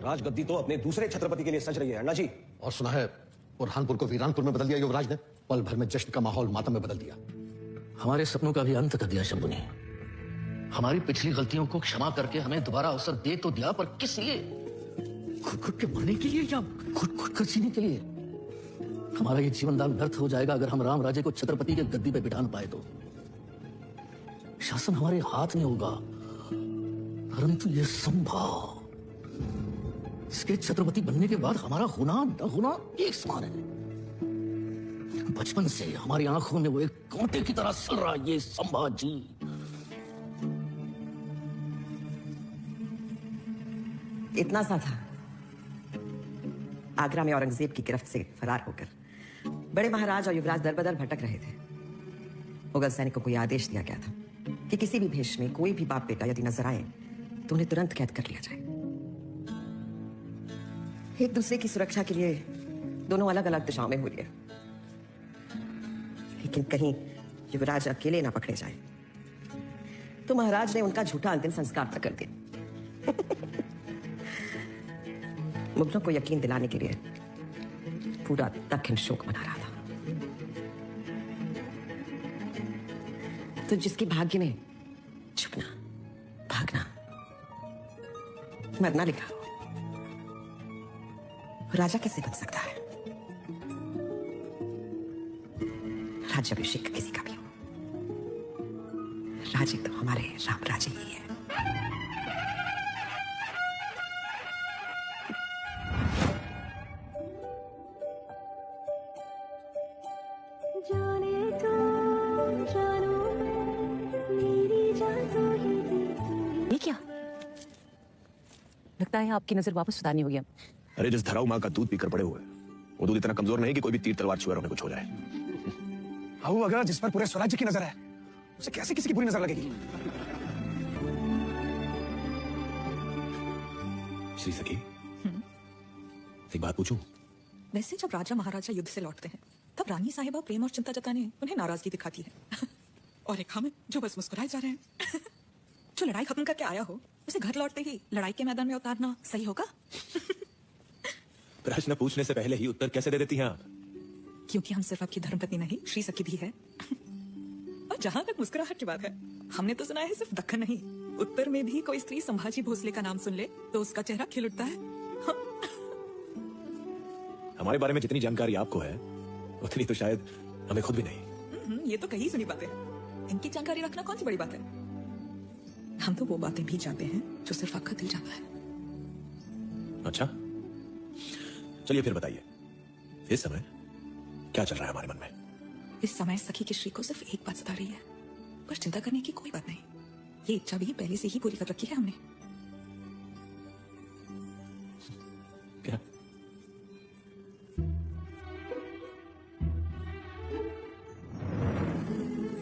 राजगद्दी तो अपने दूसरे छत्रपति के लिए सज रही है अण्णा जी। और सुना है बुरहानपुर को वीरानपुर में बदल दिया युवराज ने। पल भर में जश्न का माहौल मातम में बदल दिया। हमारे सपनों का भी अंत कर दिया शंभू ने। हमारी पिछली गलतियों को क्षमा करके हमें दोबारा अवसर दे तो दिया, पर किस लिए? खुद खुद के मरने के लिए या खुद खुद कर जीने के लिए? हमारा ये जीवन दान व्यर्थ हो जाएगा अगर हम राम राजे को छत्रपति के गद्दी पे बिठा न पाए तो। शासन हमारे हाथ में होगा, परंतु ये संभव, इसके छत्रपति बनने के बाद हमारा होना न होना एक समान है। बचपन से हमारी आंखों में वो एक कांटे की तरह सड़ रहा ये संभाजी। इतना सा था, आगरा में औरंगजेब की गिरफ्त से फरार होकर बड़े महाराज और युवराज दरबदर भटक रहे थे। मुगल सैनिकों को यह आदेश दिया गया था कि किसी भी भेष में कोई भी बाप बेटा यदि नजर आए तो उन्हें तुरंत कैद कर लिया जाए। एक दूसरे की सुरक्षा के लिए दोनों अलग अलग दिशाओं में हो लिए, लेकिन कहीं युवराज अकेले ना पकड़े जाए तो महाराज ने उनका झूठा अंतिम संस्कार तक कर दिया। मुगलों को यकीन दिलाने के लिए पूरा दक्षिण शोक मना रहा था। तो जिसके भाग्य में छुपना, भागना, मरना लिखा हो, राजा कैसे बन सकता है? राज्याभिषेक किसी का भी हो, राजे तो हमारे राम राजे ही है। ये क्या लगता है आपकी नजर वापस सुधारनी होगी। अरे जिस धराऊ माँ का दूध पीकर पड़े हुए, वो दूध इतना कमजोर नहीं कि कोई भी तीर तलवार छुए और हमें कुछ हो जाए। अहू अगर जिस पर पूरे स्वराज्य की नजर है, उसे कैसे किसी की बुरी नजर लगेगी? श्री सखी, एक बात पूछूं? वैसे जब राजा महाराजा युद्ध से लौटते हैं तब रानी साहिबा प्रेम और चिंता जताने उन्हें नाराजगी दिखाती है। और एक हम जो बस मुस्कुराए जा रहे हैं। जो लड़ाई खत्म करके आया हो उसे घर लौटते ही लड़ाई के मैदान में उतारना सही होगा? प्रश्न पूछने से पहले ही उत्तर कैसे दे देती हैं आप? क्योंकि हम सिर्फ आपकी धर्मपत्नी नहीं, श्री सखी भी है। और जहां तक मुस्कुराहट की बात है, हमने तो सुना है सिर्फ दक्कन नहीं, उत्तर में भी कोई स्त्री संभाजी भोसले का नाम सुन ले तो उसका चेहरा खिल उठता है। हमारे बारे में जितनी जानकारी आपको है उतनी तो शायद हमें खुद भी नहीं। ये तो कहीं सुनी बातें। इनकी जानकारी रखना कौन सी बड़ी बात है? हम तो वो बातें भी जानते हैं जो सिर्फ आपका दिल जानता है। अच्छा, चलिए फिर बताइए, इस समय क्या चल रहा है हमारे मन में? इस समय सखी की श्री को सिर्फ एक बात सता रही है, पर चिंता करने की कोई बात नहीं। ये इच्छा भी पहले से ही पूरी कर रखी है हमने। क्या?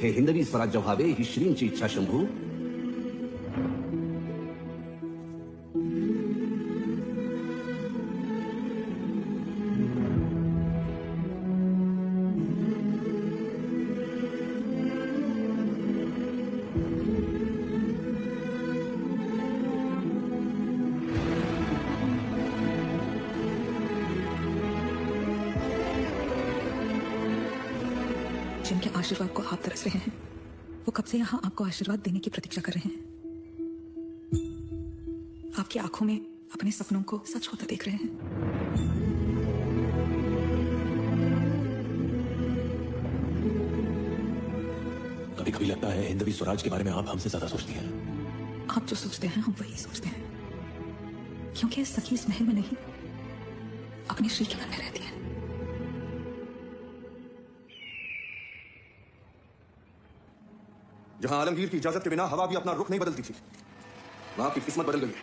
हे हिंदवी स्वराज्य व्हावे ही श्रींची इच्छा शंभू। जिनके आशीर्वाद को आप तरस रहे हैं वो कब से यहाँ आपको आशीर्वाद देने की प्रतीक्षा कर रहे हैं। आपकी आंखों में अपने सपनों को सच होता देख रहे हैं। कभी कभी लगता है हिंदवी स्वराज के बारे में आप हमसे ज्यादा सोचती हैं। आप जो सोचते हैं हम वही सोचते हैं, क्योंकि सखी इस महल में नहीं अपने श्री के मन में रहती है। जहां आलमगीर की इजाजत के बिना हवा भी अपना रुख नहीं बदलती थी, वहां की किस्मत बदल गई है।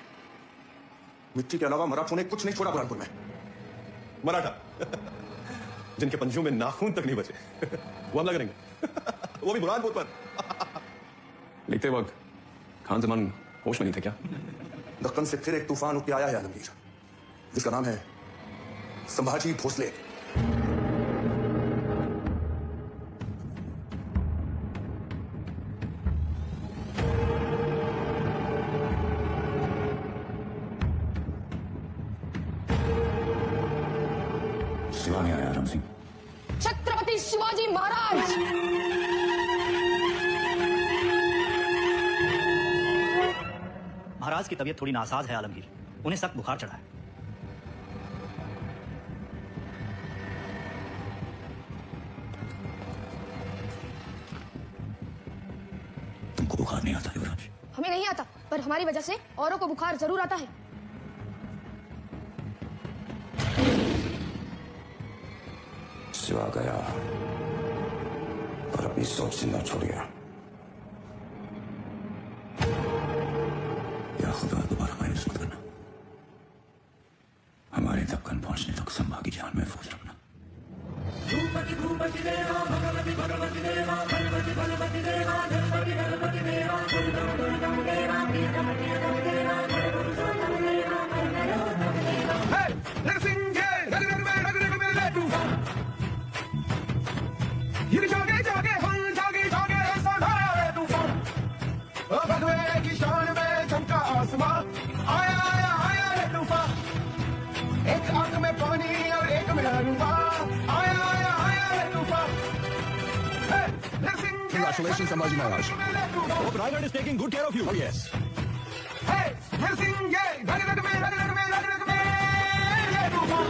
मिट्टी के अलावा मराठों ने कुछ नहीं छोड़ा बुरहानपुर में। मराठा जिनके पंजों में नाखून तक नहीं बचे, वो हमला करेंगे। वो भी बुरहानपुर पर। लिखते वक्त खान जमान होश में नहीं थे क्या? दक्कन से फिर एक तूफान उठ के आया है आलमगीर, जिसका नाम है संभाजी भोसले। सिवा नहीं आया राम सिंह। छत्रपति शिवाजी महाराज। महाराज की तबीयत थोड़ी नासाज है आलमगीर, उन्हें सख्त बुखार चढ़ा है। तुमको बुखार नहीं आता युवराज? हमें नहीं आता, पर हमारी वजह से औरों को बुखार जरूर आता है। सिवा गया और अपनी सोच जिंदा छोड़ गया। या खुदा दोबारा मायूस मत करना, हमारे दक्कन पहुंचने तक संभा की जान महफूज रखना। एक आंख में पानी और एक में अरुआ, आया आया आया रे तूफान। Congratulations, Sambhaji Maharaj. Hope Raigad is taking good care of you. Oh yes. Hey, Helsinki, रग रग में रग रग में रग रग में ये तूफान।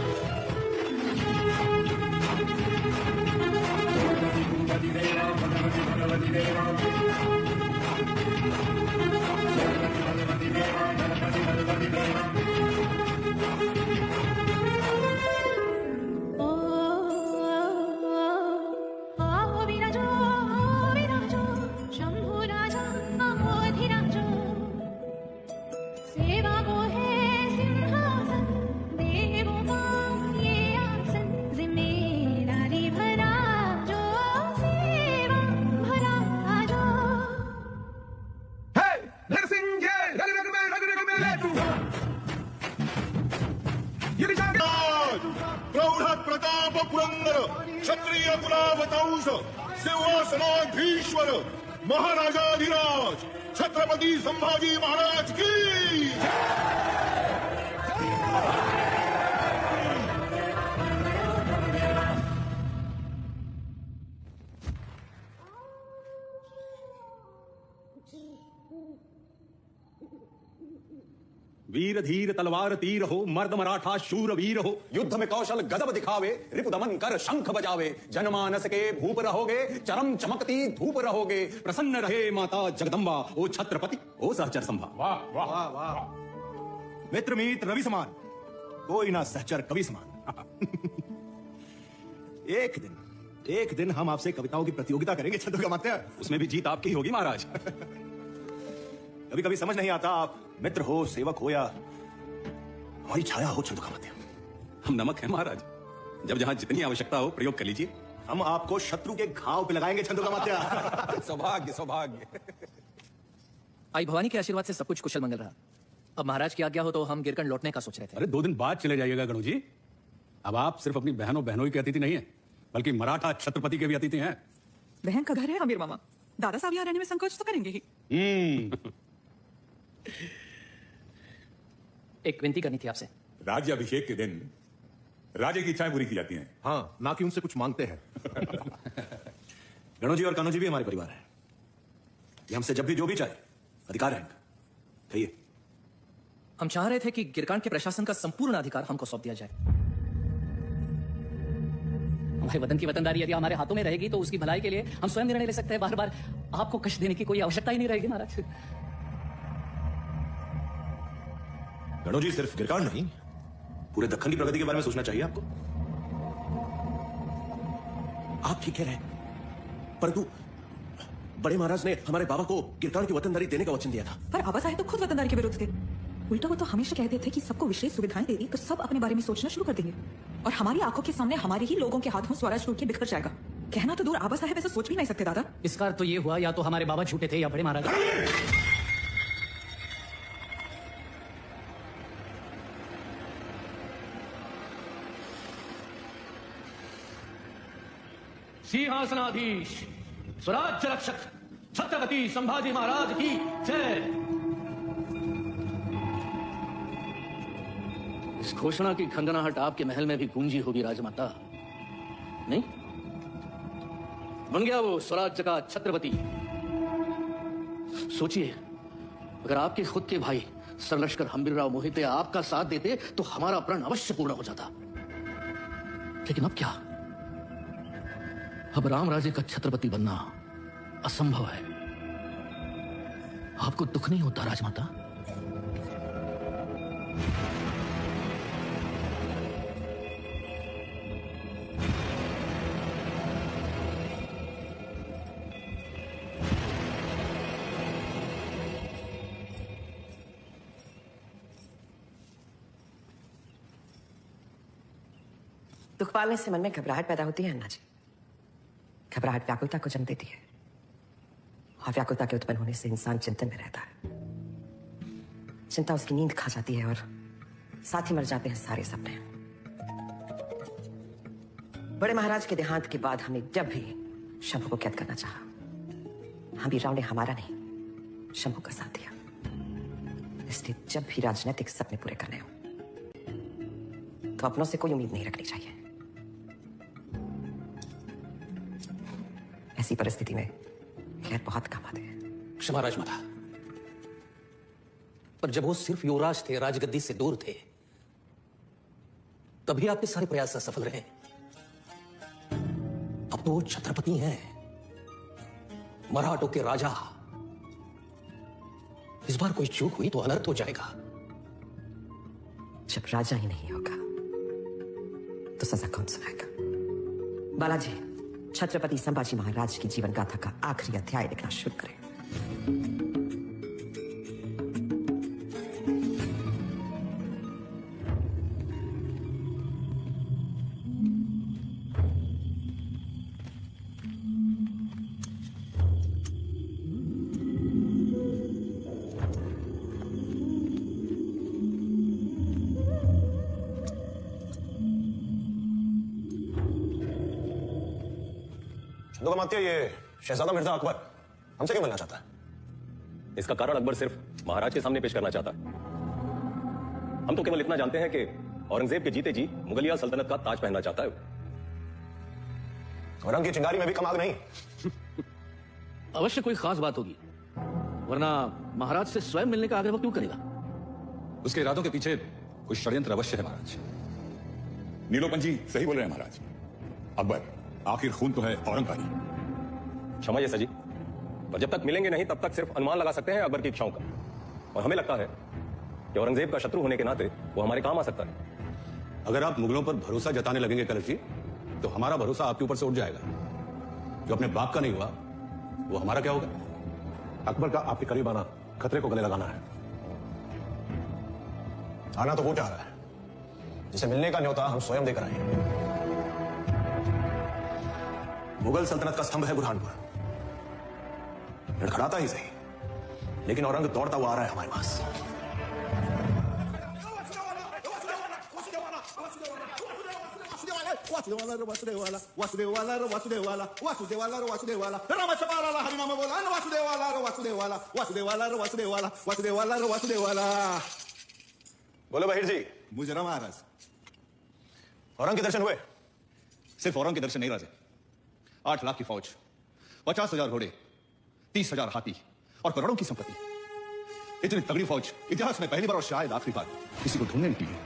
प्रौढ प्रताप पुरंदर क्षत्रिय कुलावतंस सिंहासनाधीश्वर महाराजाधिराज छत्रपति संभाजी महाराज की वीर धीर तलवार तीर हो, मर्द मराठा शूर वीर हो, युद्ध में कौशल गजब दिखावे, रिपु दमन कर शंख बजावे, जनमानस के भूप रहोगे, चरम चमकती धूप रहोगे, प्रसन्न रहे माता जगदम्बा, ओ छत्रपति ओ सहचर संभा। वाह वाह वाह। मित्र मीत रवि समान, कोई ना सहचर कवि समान। एक दिन हम आपसे कविताओं की प्रतियोगिता करेंगे छत्रमात्या। उसमें भी जीत आपकी ही होगी महाराज। कभी कभी समझ नहीं आता, आप मित्र हो, सेवक हो, या हमारी छाया हो छत्रमात्या। हम नमक हैं महाराज, जब जहां जितनी आवश्यकता हो प्रयोग कर लीजिए। हम आपको शत्रु के घाव पे लगाएंगे छत्रमात्या। सौभाग्य सौभाग्य। आई भवानी के आशीर्वाद से सब कुछ कुशल मंगल रहा। अब महाराज की आज्ञा हो तो हम गिरकंड लौटने का सोच रहे थे। अरे 2 दिन बाद चले जाइएगा गणु जी। अब आप सिर्फ अपनी बहनों के अतिथि नहीं है, बल्कि मराठा छत्रपति के भी अतिथि हैं। बहन का घर है आमिर मामा, दादा साहब यहाँ रहने में संकोच तो करेंगे ही। एक विनती करनी थी आपसे। राज्याभिषेक के दिन राजे की इच्छाएं पूरी की जाती हैं। हाँ, ना कि उनसे कुछ मांगते हैं। गणो जी और कान्हो जी भी हमारे परिवार हैं। ये हमसे जब भी जो भी चाहे अधिकार है इनका। कहिए। हम चाह रहे थे कि गिरकांड के प्रशासन का संपूर्ण अधिकार हमको सौंप दिया जाए। हमारे वतन की वतनदारी यदि हमारे हाथों में रहेगी तो उसकी भलाई के लिए हम स्वयं निर्णय ले सकते हैं। बार बार आपको कष्ट देने की कोई आवश्यकता ही नहीं रहेगी महाराज। गणो जी, सिर्फ गिरकांड नहीं, पूरे दक्कन की प्रगति के बारे में सोचना चाहिए आपको। आप ठीक कह रहे हैं, परंतु बड़े महाराज ने हमारे बाबा को गिरकांड की वतनदारी देने का वचन दिया था। पर बाबा साहेब तो खुद वतनदारी के विरुद्ध थे। उल्टा वो तो हमेशा कहते थे कि सबको विशेष सुविधाएं दे दी तो सब अपने बारे में सोचना शुरू कर देंगे और हमारी आंखों के सामने हमारे ही लोगों के हाथों स्वराज टूट के बिखर जाएगा। कहना तो दूर, आबा साहेब ऐसा सोच भी नहीं सकते दादा। इसका अर्थ तो ये हुआ या तो हमारे बाबा झूठे थे या बड़े महाराज। सिंहासनाधीश स्वराज्य रक्षक छत्रपति संभाजी महाराज की जय। इस घोषणा की खंगनाहट आपके महल में भी गूंजी होगी राजमाता। नहीं, बन गया वो स्वराज्य का छत्रपति। सोचिए, अगर आपके खुद के भाई सरलश्कर हम्बीरराव मोहिते आपका साथ देते तो हमारा प्रण अवश्य पूर्ण हो जाता। लेकिन अब क्या? अब राम राज्य का छत्रपति बनना असंभव है। आपको दुख नहीं होता राजमाता? दुख पालने से मन में घबराहट पैदा होती है अन्ना जी। घबराहट व्याकुलता को जन्म देती है और व्याकुलता के उत्पन्न होने से इंसान चिंतन में रहता है। चिंता उसकी नींद खा जाती है और साथ ही मर जाते हैं सारे सपने। बड़े महाराज के देहांत के बाद हमने जब भी शंभू को कैद करना चाहा, हम्बीरराव ने हमारा नहीं शंभू का साथ दिया। इसलिए जब भी राजनीतिक सपने पूरे करने हो तो अपनों से कोई उम्मीद नहीं रखनी चाहिए। ऐसी परिस्थिति में खैर बहुत काम आते हैं। क्षमा राजमाता, पर जब वो सिर्फ युवराज थे, राजगद्दी से दूर थे, तभी आपके सारे प्रयास असफल रहे। अब तो वो छत्रपति हैं, मराठों के राजा। इस बार कोई चूक हुई तो अनर्थ हो जाएगा। जब राजा ही नहीं होगा तो सजा कौन सुनाएगा? बालाजी, छत्रपति संभाजी महाराज की जीवन गाथा का आखिरी अध्याय लिखना शुरू करें। का मानती है ये शहजादा मिर्जा अकबर हमसे क्यों मिलना चाहता है? इसका कारण अकबर सिर्फ महाराज के सामने पेश करना चाहता। हम तो केवल इतना जानते हैं कि औरंगजेब के जीते जी मुगलिया सल्तनत का ताज पहनना चाहता है। औरंग की चिंगारी में भी कमाल नहीं। अवश्य कोई खास बात होगी, वरना महाराज से स्वयं मिलने का आग्रह वो क्यों करेगा? उसके इरादों के पीछे कुछ षड्यंत्र अवश्य है महाराज। नीलोपंत जी सही बोल रहे हैं महाराज। अकबर, आखिर खून तो है औरंग का ही। क्षमा ये सजी, और जब तक मिलेंगे नहीं तब तक सिर्फ अनुमान लगा सकते हैं अकबर की इच्छाओं का। और हमें लगता है कि औरंगजेब का शत्रु होने के नाते वो हमारे काम आ सकता है। अगर आप मुगलों पर भरोसा जताने लगेंगे कलश जी, तो हमारा भरोसा आपके ऊपर से उठ जाएगा। जो अपने बाप का नहीं हुआ वो हमारा क्या होगा? अकबर का आपके करीब आना खतरे को गले लगाना है। आना तो वो चाह रहा है जिसे मिलने का न्योता हम स्वयं देकर आएंगे। मुगल सल्तनत का स्तंभ है बुरहानपुर। लड़खड़ाता ही सही, लेकिन औरंग दौड़ता हुआ आ रहा है हमारे पास। बोलो बहिर जी। मुझे महाराज। औरंग के दर्शन हुए? सिर्फ औरंग के दर्शन नहीं राजे, 8 लाख की फौज, 50,000 घोड़े, 30,000 हाथी और करोड़ों की संपत्ति। इतनी तगड़ी फौज इतिहास में पहली बार और शायद आखिरी बार किसी को ढूंढने निकली है।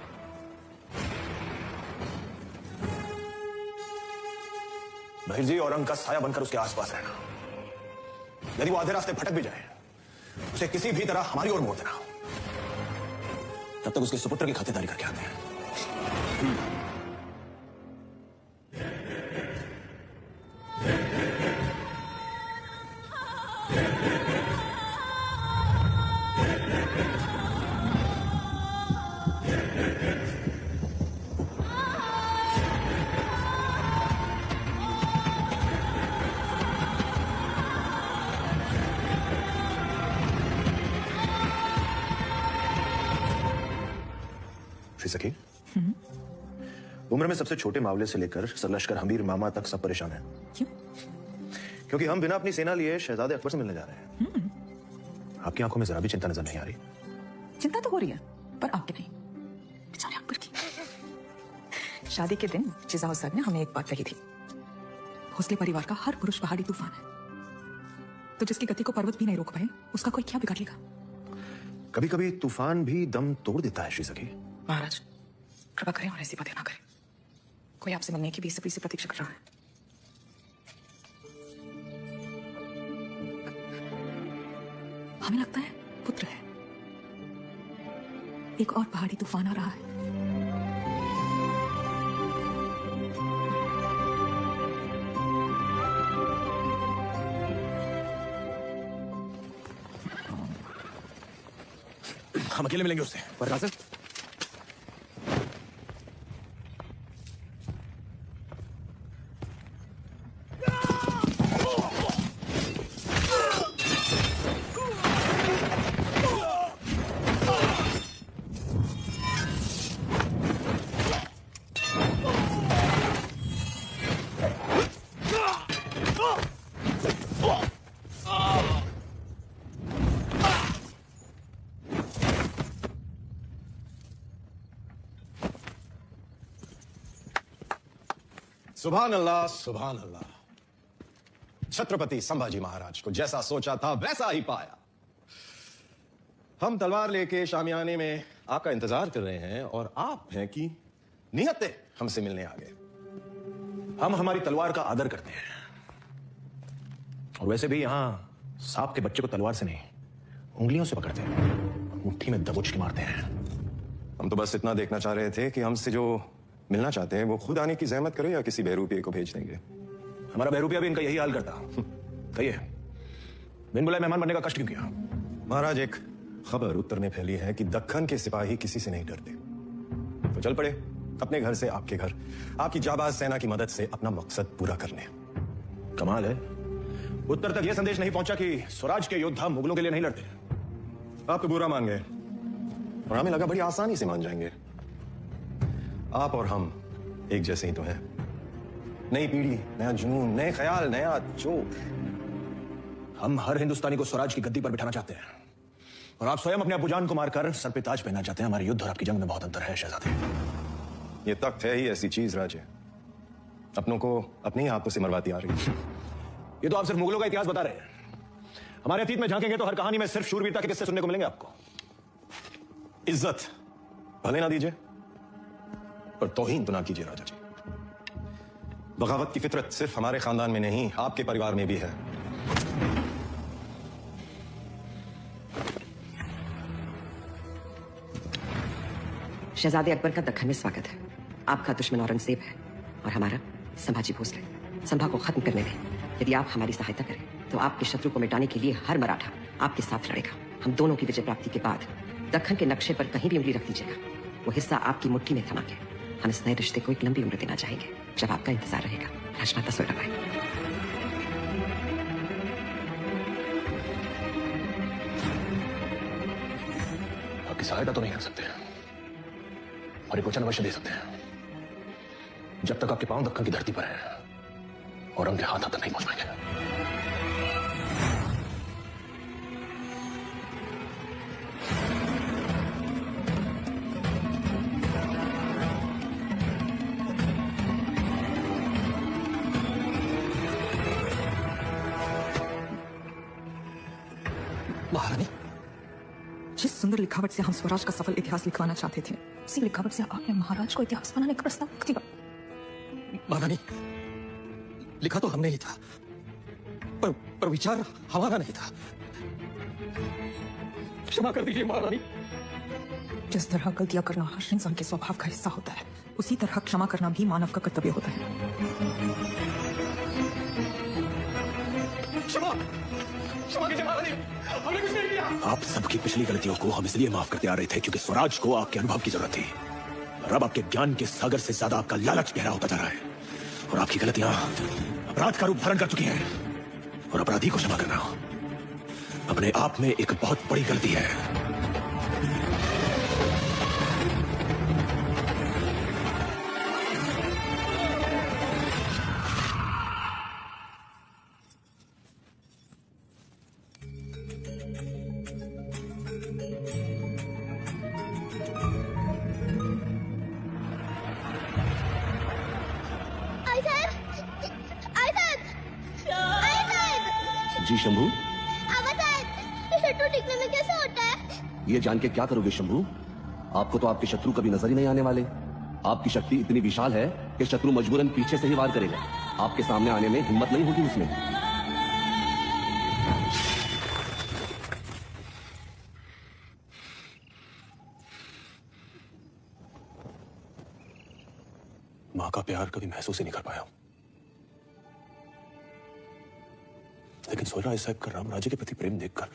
बहिर जी, औरंग का साया बनकर उसके आसपास रहना। यदि वो आधे रास्ते भटक भी जाए, उसे किसी भी तरह हमारी ओर मोड़ देना। तब तक उसके सुपुत्र की खातिरदारी करके आते हैं। सखी, उम्र में सबसे छोटे मावले से लेकर सरलश्कर हमीर मामा तक सब परेशान हैं। क्यों? क्योंकि हम बिना अपनी सेना लिए शहजादे अकबर से मिलने जा रहे हैं। आपकी आंखों में जरा भी चिंता नजर नहीं आ रही। चिंता तो हो रही है, पर आपकी नहीं, बेचारे अकबर की। शादी के दिन जिजाऊ सर ने हमें एक बात कही थी भोसले परिवार का हर पुरुष पहाड़ी तूफान है, तो जिसकी गति को पर्वत भी नहीं रोक पाए, उसका कोई क्या बिगाड़ लेगा? कभी कभी तूफान भी दम तोड़ देता है श्री सखी। महाराज कृपा करें और ऐसी बातें ना करें। कोई आपसे मिलने की बेसब्री से प्रतीक्षा कर रहा है। हमें लगता है पुत्र है। एक और पहाड़ी तूफान आ रहा है। हम अकेले मिलेंगे उससे। पर राजन, सुभान अल्लाह, सुभान अल्लाह। छत्रपति संभाजी महाराज को जैसा सोचा था वैसा ही पाया। हम तलवार लेके शामियाने में आपका इंतजार कर रहे हैं और आप हैं कि निहत्ते हमसे मिलने आ गए। हम हमारी तलवार का आदर करते हैं, और वैसे भी यहां सांप के बच्चे को तलवार से नहीं, उंगलियों से पकड़ते हैं, मुट्ठी में दबोच के मारते हैं। हम तो बस इतना देखना चाह रहे थे कि हमसे जो मिलना चाहते हैं वो खुद आने की जहमत करे या किसी बहरूपिये को भेज देंगे। हमारा बहरूपिया भी इनका यही हाल करता। कहिए, बिन बुलाए मेहमान बनने का कष्ट क्यों किया? महाराज, एक खबर उत्तर में फैली है कि दक्खन के सिपाही किसी से नहीं डरते, तो चल पड़े अपने घर से आपके घर, आपकी जाबाज सेना की मदद से अपना मकसद पूरा करने। कमाल है, उत्तर तक यह संदेश नहीं पहुंचा कि स्वराज के योद्धा मुगलों के लिए नहीं लड़ते। आप तो बुरा मान गए और हमें लगा बड़ी आसानी से मान जाएंगे। आप और हम एक जैसे ही तो हैं। नई पीढ़ी, नया जुनून, नए ख्याल, नया जोश। हम हर हिंदुस्तानी को स्वराज की गद्दी पर बिठाना चाहते हैं, और आप स्वयं अपने अबूजान को मारकर सर पे ताज पहनना चाहते हैं। हमारे युद्ध और आपकी जंग में बहुत अंतर है शहजादे। ये तख्त है ही ऐसी चीज राजे, अपनों को अपने ही हाथों से मरवाती आ रही है। ये तो आप सिर्फ मुगलों का इतिहास बता रहे हैं। हमारे अतीत में झांकेंगे तो हर कहानी में सिर्फ शूरवीरता के किस्से सुनने को मिलेंगे आपको। इज्जत भले ना दीजिए, पर तौहीन तो ना कीजिए राजा जी। बगावत की फितरत सिर्फ हमारे खानदान में नहीं, आपके परिवार में भी है। शहजादे अकबर का दक्खन में स्वागत है। आपका दुश्मन औरंगजेब है और हमारा संभाजी भोसले। संभा को खत्म करने में यदि आप हमारी सहायता करें तो आपके शत्रु को मिटाने के लिए हर मराठा आपके साथ लड़ेगा। हम दोनों की विजय प्राप्ति के बाद दक्खन के नक्शे पर कहीं भी उंगली रख दीजिएगा, वो हिस्सा आपकी मुट्ठी में थमा के हम इस नए रिश्ते को एक लंबी उम्र देना चाहेंगे, जब आपका इंतजार रहेगा। राजमाता सोयराबाई। आपकी सहायता तो नहीं कर सकते, और एक वचन अवश्य दे सकते हैं। जब तक आपके पांव दक्कन की धरती पर है और उनके हाथ तक नहीं पहुंच पाएंगे। महारानी, जिस सुंदर लिखावट से हम स्वराज का सफल इतिहास लिखवाना चाहते थे, उसी लिखावट से आपने महाराज को इतिहास बनाने का प्रस्ताव रख दिया। महारानी, लिखा तो हमने ही था, पर विचार हमारा नहीं था। क्षमा कर दीजिए महारानी। जिस तरह गलतियां करना हर इंसान के स्वभाव का हिस्सा होता है, उसी तरह क्षमा करना भी मानव का कर्तव्य होता है। क्षमा कीजिए महारानी, हमने कुछ नहीं किया। आप सबकी पिछली गलतियों को हम इसलिए माफ करते आ रहे थे क्योंकि स्वराज को आपके अनुभव की जरूरत थी, और अब आपके ज्ञान के सागर से ज्यादा आपका लालच गहरा होता जा रहा है, और आपकी गलतियां अपराध का रूप धारण कर चुकी हैं, और अपराधी को क्षमा करना अपने आप में एक बहुत बड़ी गलती है। आई साहब, जी शंभू, आवा साहब, ये शत्रु टिकने में कैसे होता है? ये जान के क्या करोगे शंभू? आपको तो आपके शत्रु कभी नजर ही नहीं आने वाले। आपकी शक्ति इतनी विशाल है कि शत्रु मजबूरन पीछे से ही वार करेगा। आपके सामने आने में हिम्मत नहीं होगी उसमें। मां का प्यार कभी महसूस ही नहीं कर पाया हूं, लेकिन सोहरा साहब का राम राज्य के प्रति प्रेम देखकर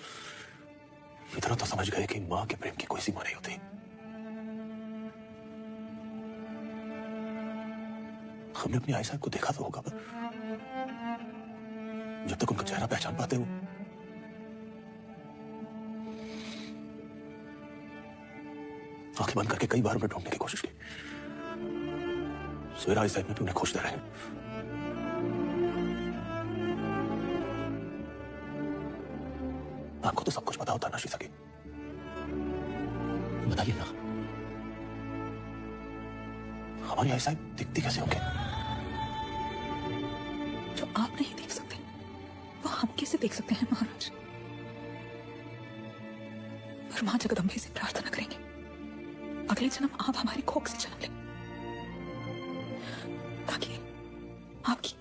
इतना तो समझ गए कि मां के प्रेम की कोई सीमा नहीं होती। हमने अपनी आई साहब को देखा तो होगा, पर जब तक उनका चेहरा पहचान पाते हो, आंखें बंद करके कई बार उन्हें ढूंढने की कोशिश की। सोहरा आई साहब में भी उन्हें खोजते रहे। आपको तो सब कुछ पता होता ना शीशा की। बताइए ना, हमारी आई साहब दिखती कैसे होंगे? जो आप नहीं देख सकते वो हम कैसे देख सकते हैं महाराज? और मां जगदम्बे से प्रार्थना करेंगे अगले जन्म आप हमारी कोख से जन्म लें, ताकि आपकी